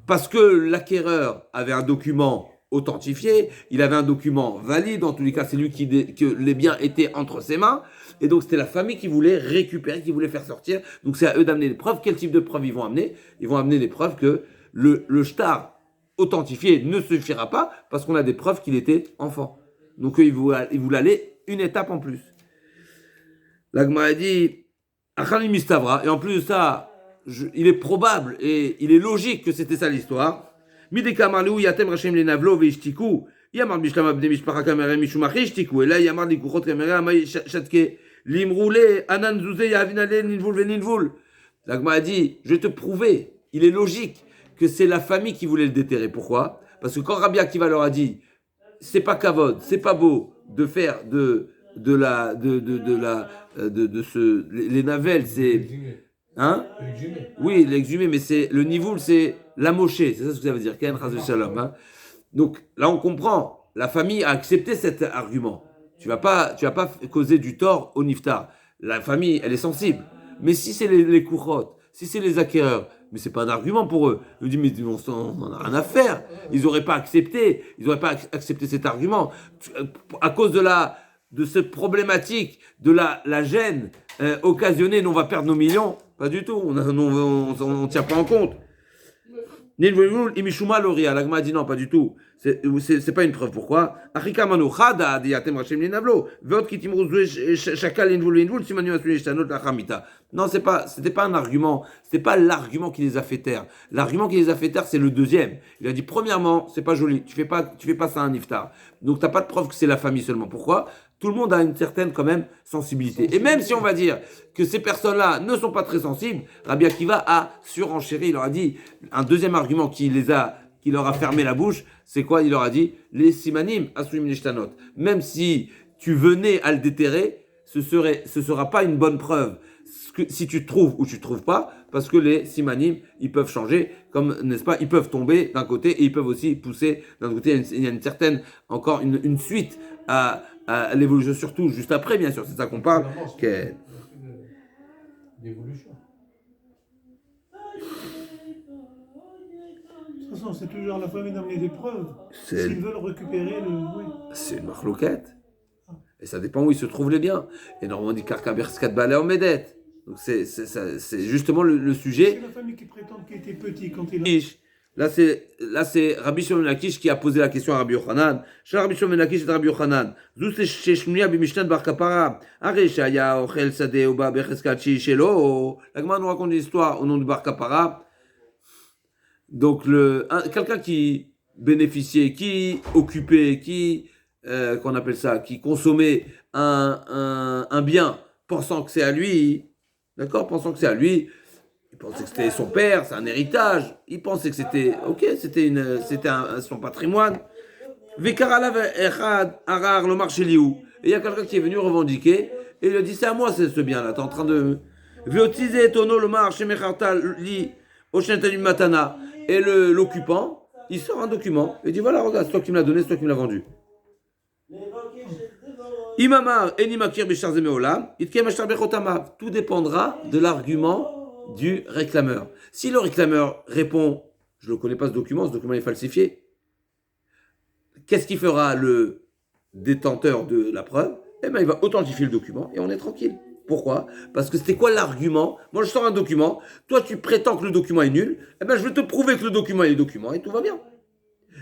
Parce que l'acquéreur avait un document authentifié, il avait un document valide, en tous les cas, c'est lui que les biens étaient entre ses mains, et donc c'était la famille qui voulait récupérer, qui voulait faire sortir, donc c'est à eux d'amener les preuves. Quel type de preuves ils vont amener? Ils vont amener les preuves que le shtar authentifié ne suffira pas, parce qu'on a des preuves qu'il était enfant. Donc ils voulaient aller une étape en plus. L'Agma a dit, Achani Mistavra, et en plus de ça, il est probable et il est logique que c'était ça l'histoire. Midekamarlou yatem rachem le navlo veishtiku Yamar Bishlama Bne Mishpacha Kamere Mishumachish Tiku. Et là, Yamar Likuchot Kamere Amay Shatke. Limroule, Anan Zouze, Yavinale, Ninvul, Veninvul. L'Agma a dit, je vais te prouver, il est logique que c'est la famille qui voulait le déterrer. Pourquoi? Parce que quand Rabbi Akiva leur a dit, c'est pas kavod, c'est pas beau de faire les navelles, c'est, hein? Oui, l'exhumé, mais c'est, le nivoul, c'est la mochée, c'est ça ce que ça veut dire, Ken Chaz Shalom, hein? Donc, là, on comprend, la famille a accepté cet argument. Tu vas pas causer du tort au niftar. La famille, elle est sensible. Mais si c'est les couchottes, si c'est les acquéreurs, mais c'est pas un argument pour eux. Ils me disent, mais on n'a rien à faire. Ils n'auraient pas accepté cet argument. À cause de cette problématique, de la gêne occasionnée, nous on va perdre nos millions. Pas du tout. On ne tient pas en compte. L'agma a dit non, pas du tout. C'est pas une preuve. Pourquoi? Non, c'était pas un argument. C'était pas l'argument qui les a fait taire. L'argument qui les a fait taire, c'est le deuxième. Il a dit, premièrement, c'est pas joli. Tu fais pas ça à un iftar. Donc, t'as pas de preuve que c'est la famille seulement. Pourquoi? Tout le monde a une certaine, quand même, sensibilité. Et même si on va dire que ces personnes-là ne sont pas très sensibles, Rabbi Akiva a surenchéri. Il leur a dit, un deuxième argument qui leur a fermé la bouche, c'est quoi? Il leur a dit, les simanim asuyim nishtanot. Même si tu venais à le déterrer, ce sera pas une bonne preuve. Si tu trouves ou tu trouves pas, parce que les simanim, ils peuvent changer, comme, n'est-ce pas, ils peuvent tomber d'un côté et ils peuvent aussi pousser d'un autre côté. Il y a une certaine, encore une suite à l'évolution, surtout juste après, bien sûr, c'est ça qu'on parle. D'évolution. De toute façon, c'est toujours la famille d'amener des preuves. S'ils veulent récupérer le. Oui. C'est une marloquette. Et ça dépend où ils se trouvent les biens. Et normalement, on dit Karkaberskat Balé en Medet. Donc c'est justement le sujet. C'est la famille qui prétend qu'il était petit quand il a. Là, c'est Rabbi Shimon ben Lakish qui a posé la question à Rabbi Yochanan. Chez Rabbi Shimon ben Lakish et Rabbi Yochanan. Zous sheshmia bimishnat bar kapara. Areshaya ochel sadeh oba becheskat shelo. La Gemara nous raconte une histoire au nom du bar kapara. Donc quelqu'un qui bénéficiait, qui occupait, qu'on appelle ça, qui consommait un bien, pensant que c'est à lui, d'accord, pensant que c'est à lui. Il pensait que c'était son père, c'est un héritage. Il pensait que c'était, son patrimoine. Et il y a quelqu'un qui est venu revendiquer et il a dit, c'est à moi ce bien-là, t'es en train de... Et l'occupant, il sort un document et dit, voilà, regarde, c'est toi qui me l'as donné, c'est toi qui me l'as vendu. Tout dépendra de l'argument du réclameur. Si le réclameur répond, je ne connais pas ce document est falsifié, qu'est-ce qu'il fera le détenteur de la preuve? Eh bien, il va authentifier le document et on est tranquille. Pourquoi? Parce que c'était quoi l'argument? Moi, je sors un document, toi, tu prétends que le document est nul, eh bien, je vais te prouver que le document est le document et tout va bien.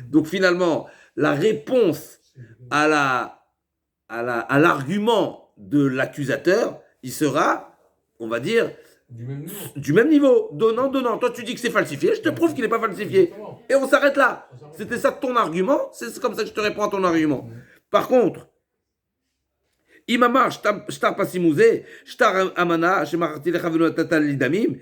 Donc, finalement, la réponse à l'argument de l'accusateur, il sera, on va dire, du même niveau. Donnant. Toi, tu dis que c'est falsifié, je te prouve qu'il n'est pas falsifié. Et on s'arrête là. C'était ça ton argument, c'est comme ça que je te réponds à ton argument. Par contre, Imamar, shtar pasimouze, shtar amana, shemarti lechavenu tatal lidamim.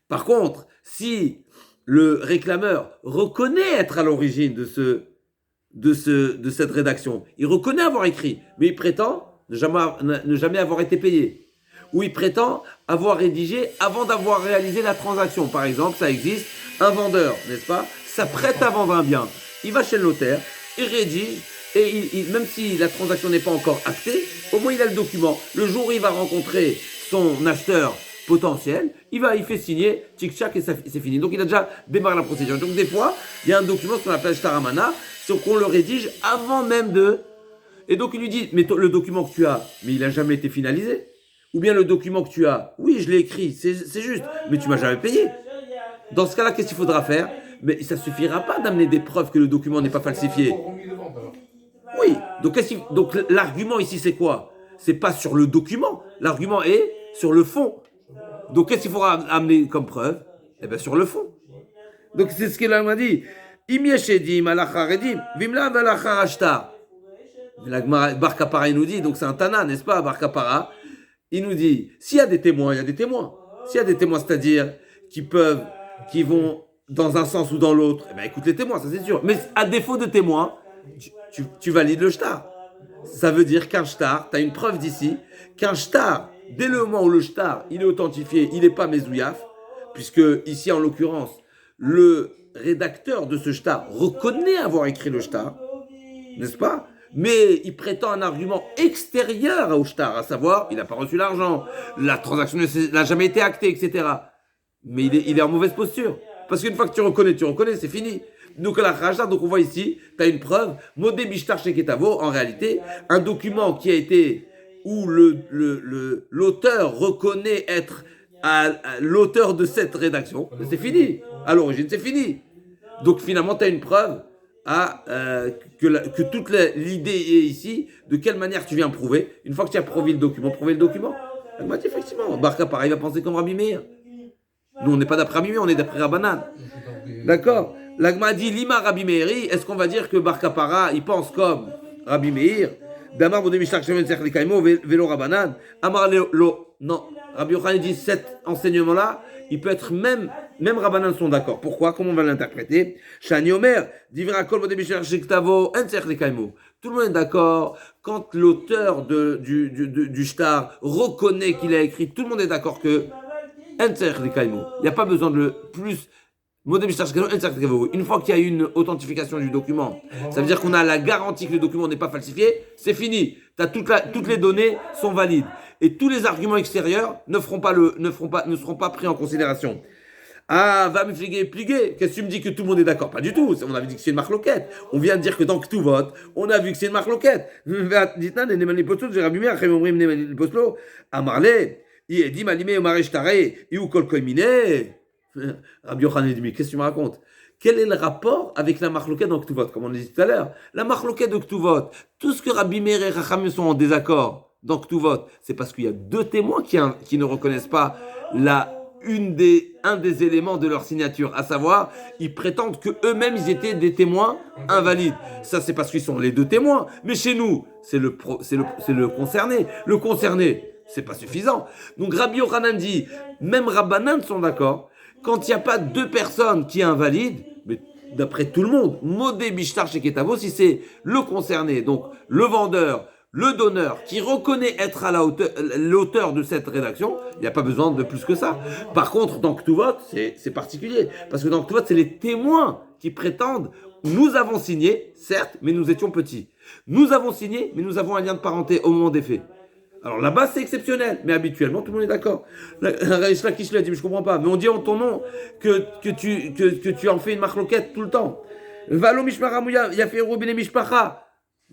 Par contre, si le réclameur reconnaît être à l'origine de cette rédaction, il reconnaît avoir écrit, mais il prétend ne jamais avoir été payé. Ou il prétend avoir rédigé avant d'avoir réalisé la transaction. Par exemple, ça existe, un vendeur, n'est-ce pas, s'apprête à vendre un bien. Il va chez le notaire, il rédige, et même si la transaction n'est pas encore actée, au moins il a le document. Le jour où il va rencontrer son acheteur potentiel, il fait signer, tic-tac, et c'est fini. Donc il a déjà démarré la procédure. Donc des fois, il y a un document, ce qu'on appelle shtaramana, c'est qu'on le rédige avant même de... Et donc il lui dit, mais le document que tu as, mais il n'a jamais été finalisé. Ou bien le document que tu as, oui, je l'ai écrit, c'est juste, mais tu m'as jamais payé. Dans ce cas-là, qu'est-ce qu'il faudra faire? Mais ça suffira pas d'amener des preuves que le document n'est pas falsifié. Oui, donc l'argument ici, c'est quoi? C'est pas sur le document, l'argument est sur le fond. Donc qu'est-ce qu'il faudra amener comme preuve? Eh bien sur le fond. Donc c'est ce qu'il m'a dit. Im yeshedim alacha redim, vimla valacha ashtar. La Gemara Bar Kapara, il nous dit, donc c'est un Tana, n'est-ce pas, Bar Kapara, il nous dit, s'il y a des témoins, il y a des témoins. S'il y a des témoins, c'est-à-dire qui vont dans un sens ou dans l'autre, eh ben écoute les témoins, ça c'est sûr. Mais à défaut de témoins, tu valides le shtar. Ça veut dire qu'un shtar, tu as une preuve d'ici, qu'un shtar, dès le moment où le shtar, il est authentifié, il n'est pas mezouillaf, puisque ici en l'occurrence, le rédacteur de ce shtar reconnaît avoir écrit le shtar, n'est-ce pas? Mais il prétend un argument extérieur au shtar, à savoir, il n'a pas reçu l'argent, la transaction n'a jamais été actée, etc. Mais il est en mauvaise posture. Parce qu'une fois que tu reconnais, c'est fini. Donc, donc on voit ici, tu as une preuve, Modé Bishtar Sheketavo, en réalité, un document qui a été, où l'auteur reconnaît être l'auteur de cette rédaction, c'est fini. À l'origine, c'est fini. Donc finalement, tu as une preuve que toute l'idée est ici, de quelle manière tu viens prouver. Une fois que tu as prouvé le document, elle m'a dit effectivement, Barka pareil va penser comme Rabbi Meir. Nous on n'est pas d'après Rabbi Meir, on est d'après Rabbanan. D'accord. L'Agma dit Lima Rabbi Meiri, est-ce qu'on va dire que Bar Kapara il pense comme Rabbi Meir? Damar Bodé Mishtak Shemen Sech Lekaimo Velo Rabbanan. Amar Lo. Non. Rabbi Yochanan dit cet enseignement-là, il peut être même Rabbanan sont d'accord. Pourquoi? Comment on va l'interpréter? Shani Omer, Divra Kol Bodé Mishtak Shektavo En Sech Lekaimo. Tout le monde est d'accord. Quand l'auteur du shtar reconnaît qu'il a écrit, tout le monde est d'accord que En Sech Lekaimo. Il n'y a pas besoin de le plus. Une fois qu'il y a eu une authentification du document, ça veut dire qu'on a la garantie que le document n'est pas falsifié, c'est fini. Toutes les données sont valides. Et tous les arguments extérieurs ne seront pas pris en considération. Ah, va me pliguer. Qu'est-ce que tu me dis que tout le monde est d'accord? Pas du tout. On avait dit que c'est une marloquette. On vient de dire que dans Ktuvot, on a vu que c'est une marloquette. Rabbi Yochanan dit, mais qu'est-ce que tu me racontes? Quel est le rapport avec la marloquette dans Ktuvot? Comme on l'a dit tout à l'heure, la marloquette de Ktuvot, tout ce que Rabbi Meir et Rachamim sont en désaccord dans Ktuvot, c'est parce qu'il y a deux témoins qui ne reconnaissent pas un des éléments de leur signature, à savoir, ils prétendent que eux-mêmes ils étaient des témoins invalides. Ça, c'est parce qu'ils sont les deux témoins. Mais chez nous, c'est le concerné. Le concerné, c'est pas suffisant. Donc Rabbi Yochanan dit, même Rabbanan sont d'accord. Quand il n'y a pas deux personnes qui invalident, mais d'après tout le monde, Modé Bishtar Sheketavo, si c'est le concerné, donc le vendeur, le donneur, qui reconnaît être à l'auteur de cette rédaction, il n'y a pas besoin de plus que ça. Par contre, dans Ktuvot, c'est particulier. Parce que dans Ktuvot, c'est les témoins qui prétendent, nous avons signé, certes, mais nous étions petits. Nous avons signé, mais nous avons un lien de parenté au moment des faits. Alors là-bas, c'est exceptionnel, mais habituellement, tout le monde est d'accord. Reish Lakish l'a dit, mais je ne comprends pas. Mais on dit en ton nom que tu en fais une marloquette tout le temps. Valo mishmaramouya, yaferou bine mishpacha.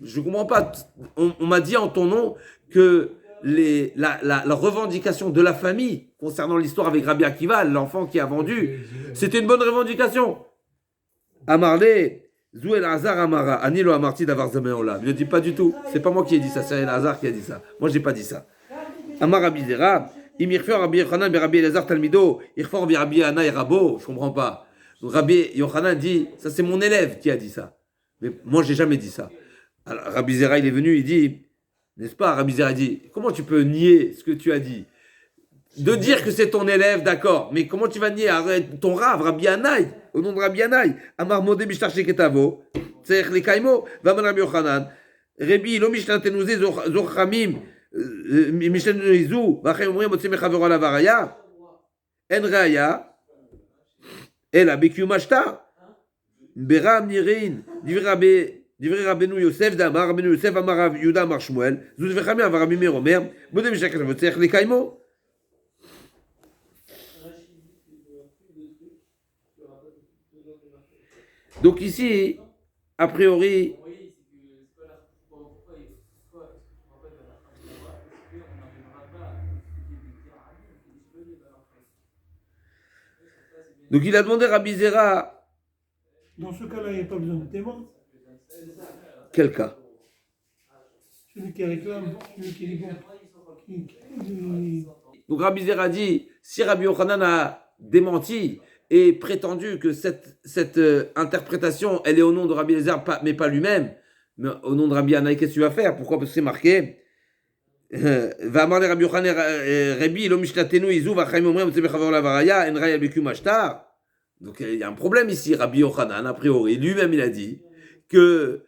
Je ne comprends pas. On m'a dit en ton nom que la revendication de la famille concernant l'histoire avec Rabbi Akiva, l'enfant qui a vendu, c'était une bonne revendication. Amarle. Zouel Hazar Amara, Anilo Amarti d'avoir Zameola. Il ne dit pas du tout. C'est pas moi qui ai dit ça, c'est El Hazar qui a dit ça. Moi, j'ai pas dit ça. Amar Rabbi Zera, Imirfer Rabbi Yochanan, Rabbi Elazar Talmido, Irfor Rabbi Ana et Rabo. Je comprends pas. Donc Rabbi Yochanan dit, ça c'est mon élève qui a dit ça. Mais moi, j'ai jamais dit ça. Alors Rabbi Zera, il est venu, il dit, n'est-ce pas? Rabbi Zera dit, comment tu peux nier ce que tu as dit? De dire que c'est ton élève, d'accord, mais comment tu vas nier ton Rav, Rabbi Anaï, au nom de Rabbi Anaï, Amar Modé Bishtar Sheketavo, Tzech Lekaimo, Vaman Rabbi Yochanan, Rebi, Lo Mishlan Tenouze, Zorchamim, Mishlan Tenouizou, Vachem Omrim, Motse Mechavero la Varaya, En Raya, El Abekiu Mashta, Beram Nirin, Divrei Rabbeinu Yosef, Damar, Rabbeinu Yosef, Amar Rav Yuda, Amar Shmuel, Zuz Vechamim, Amar Rabbi Meir Omer, Modé Bishtar Sheketavo, Tzech Lekaimo. Donc ici, a priori, donc il a demandé à Rabbi Zera. Dans ce cas-là, il n'y a pas besoin de témoin. Quel cas? Celui qui réclame, celui qui est bon. Donc Rabbi Zera dit, si Rabbi Yochanan a démenti et prétendu que cette interprétation, elle est au nom de Rabbi Eliezer, mais pas lui-même, mais au nom de Rabbi Anaï, qu'est-ce que tu vas faire? Pourquoi? Parce que c'est marqué. Va amar Rabbi Yochanan Rabbi lo mishlatenu izu va chaim omrim tzeh bechaver la varaya en raya bekum ashtar. Donc il y a un problème ici. Rabbi Yochanan, a priori, lui-même il a dit que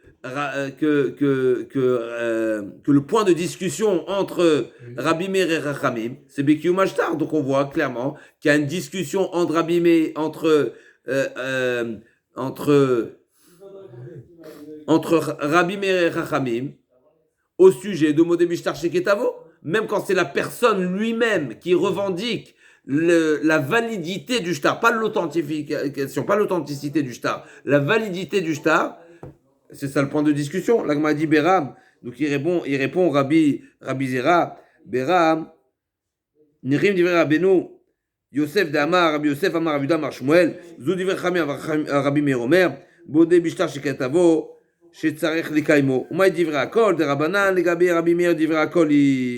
le point de discussion entre Rabbi Meir et Rachamim, c'est bekum ashtar. Donc on voit clairement qu'il y a une discussion entre Rabbi Meir, entre Rabbi Meir et Rachamim au sujet de Modé Bishtar Sheketavo, même quand c'est la personne lui-même qui revendique la validité du shtar, pas l'authentification, pas l'authenticité du shtar, la validité du shtar, c'est ça le point de discussion. L'Agma dit Beram, donc il répond Rabbi Zera, Beram, Nirim divrei Rabbeinu, Yosef d'Amar, Rabbi Yosef Amar Avuda Mar Shmuel, Zou divrei Chami Rabbi Meir Omer, Modé Bishtar Sheketavo, שצריך לקיימו. ומה דברי הכל? דרבנן לגבי רבי מאיר דברי הכל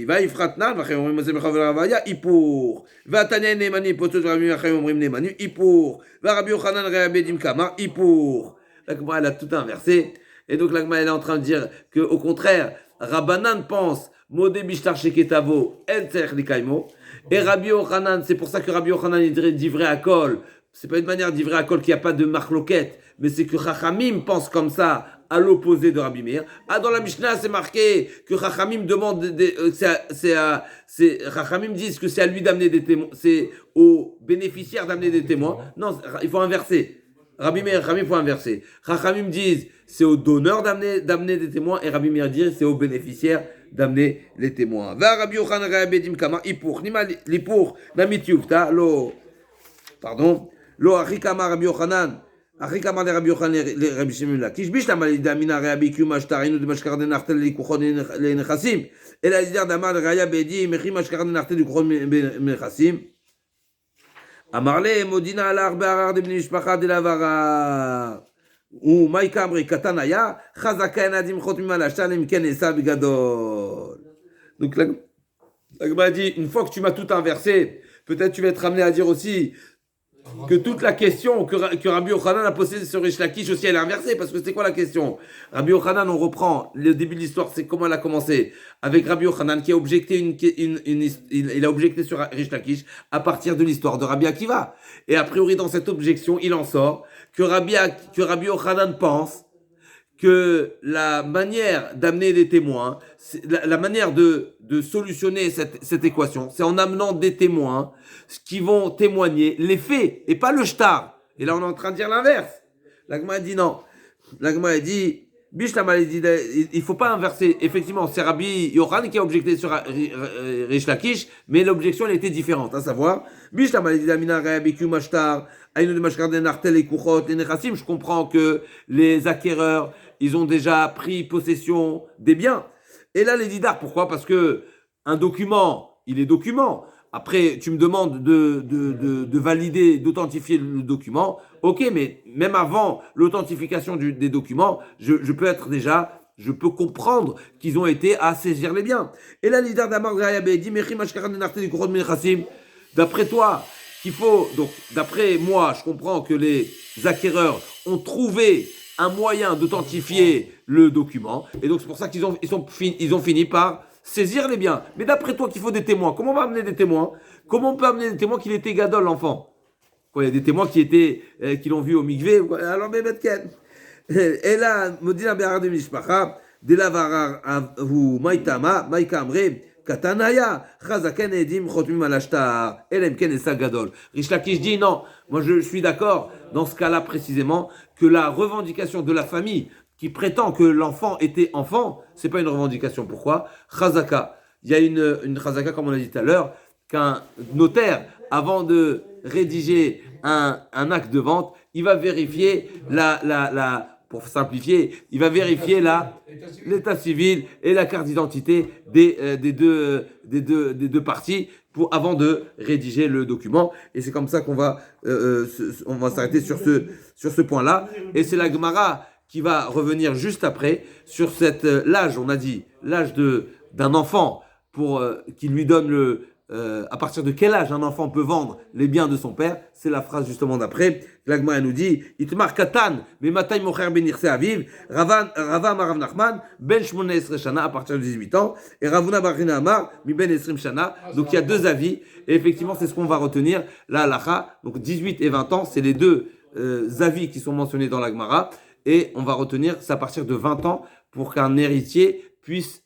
ויפחתנן, ואחרים אומרים את זה בחבר הרוויה, היפוך. והתניא נאמנים פוצות ורבי מאיר אחרים אומרים נאמנים, היפוך. והרבי יוחנן רבי דמקמה, היפוך. L'Agma, elle a tout inversé. Et donc l'Agma, elle est en train de dire qu'au contraire, Rabbanan pense Modé Bishtar Sheketavo, El Tzerech Likaimo. Et Rabbi Yochanan, c'est pour ça que Rabbi Yochanan il dit vrai à Kol. C'est pas une manière de dire à Kol qu'il n'y a pas de marloquette, mais c'est que Chachamim pense comme ça, à l'opposé de Rabbi Meir. Ah, dans la Mishnah, c'est marqué que Chachamim demande, Chachamim disent que c'est à lui d'amener des témoins, c'est aux bénéficiaires d'amener des témoins. Non, il faut inverser. Rabbi Meir et Chachamim, il faut inverser. Chachamim disent c'est aux donneurs d'amener des témoins, et Rabbi Meir dit c'est aux bénéficiaires d'amener les témoins. Va Rabbi Yochanan Rayabedim Kama, Ipour, Nima Lipour, Namit Yufta, lo Achikama Rabbi Yochanan. אחרי כמה לרבי יוחנן לרבי שמעון לקיש בישלם על ידי אמינא ראיה בקיום השטרינו דמשכר דנחתא ללקוחות לנכסים אלא על ידי דאמר לראיה בעדים מחי משכר דנחתא ללקוחות בנכסים אמר להם מודינא הלך בערר דבני משפחה דלעברר ומאי כאמרי קטן היה חזקה אין עדים חוט ממעל השטר אם כן נעשה בגדול. Donc l'Agma dit une fois que tu m'as tout inversé, peut-être tu vas être amené à dire aussi que toute la question que Rabbi Yochanan a posée sur Rish Lakish aussi elle est inversée, parce que c'est quoi la question? Rabbi Yochanan, on reprend le début de l'histoire, c'est comment elle a commencé avec Rabbi Yochanan qui a objecté il a objecté sur Rish Lakish à partir de l'histoire de Rabbi Akiva, et a priori dans cette objection il en sort que Rabbi Yochanan pense que la manière d'amener des témoins, la manière de solutionner cette équation, c'est en amenant des témoins qui vont témoigner les faits et pas le shtar. Et là, on est en train de dire l'inverse. L'Agma dit non. L'Agma dit, il ne faut pas inverser. Effectivement, c'est Rabbi Yochanan qui a objecté sur Rish Lakish, mais l'objection, elle était différente. À savoir, je comprends que les acquéreurs, ils ont déjà pris possession des biens. Et là, les didars, pourquoi? Parce que un document, il est document. Après, tu me demandes de valider, d'authentifier le document. Ok, mais même avant l'authentification des documents, je peux comprendre qu'ils ont été à saisir les biens. Et là, l'idar d'Amar Gayabé dit, d'après toi, donc, d'après moi, je comprends que les acquéreurs ont trouvé un moyen d'authentifier le document. Et donc, c'est pour ça qu'ils ont fini par saisir les biens. Mais d'après toi qu'il faut des témoins. Comment on va amener des témoins? Comment on peut amener des témoins qu'il était gadol, l'enfant? Quoi, il y a des témoins qui l'ont vu au mikvé. Alors, mais Betken. Et là, Modina Béhar de Mishpacha, de la Varar, ou Maïtama, Maïka Amre, Katanaya, Chazaken Edim, Chotmim Alashtar, Elemken et Sagadol. Rish Lakish dit non. Moi, je suis d'accord, dans ce cas-là précisément, que la revendication de la famille qui prétend que l'enfant était enfant, c'est pas une revendication. Pourquoi? Chazaka. Il y a une chazaka, comme on a dit tout à l'heure, qu'un notaire, avant de rédiger un acte de vente, il va vérifier pour simplifier, il va vérifier l'état civil et la carte d'identité des deux parties avant de rédiger le document. Et c'est comme ça qu'on va s'arrêter sur ce point-là. Et c'est la Gemara qui va revenir juste après sur l'âge, on a dit, l'âge d'un enfant qui lui donne à partir de quel âge un enfant peut vendre les biens de son père, c'est la phrase justement d'après. L'Agmara nous dit Itmar Katan, mais Matay Mocher Ben Irse Aviv, Rava Marav Nachman, Ben Shmone Esre Shana, à partir de 18 ans, et Ravuna Barina Amar, Mi Ben Esrim Shana. Donc il y a deux avis, et effectivement c'est ce qu'on va retenir, la halacha. Donc 18 et 20 ans, c'est les deux avis qui sont mentionnés dans l'Agmara, et on va retenir c'est à partir de 20 ans pour qu'un héritier puisse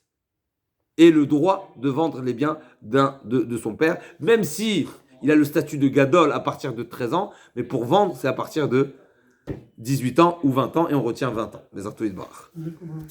et le droit de vendre les biens de son père, même si il a le statut de gadol à partir de 13 ans, mais pour vendre, c'est à partir de 18 ans ou 20 ans, et on retient 20 ans. Les orthoïdes barres.